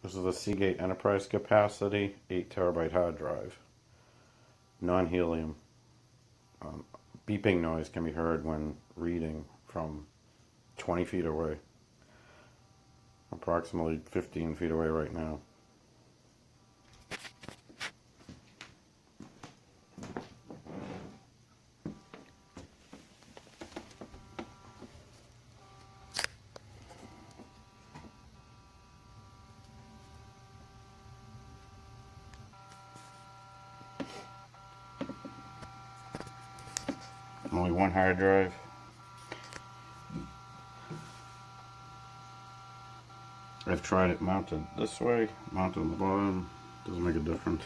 This is a Seagate enterprise capacity 8 terabyte hard drive. Non-helium. Beeping noise can be heard when reading from 20 feet away. Approximately 15 feet away right now. Only one hard drive. I've tried it mounted this way, mounted on the bottom, doesn't make a difference.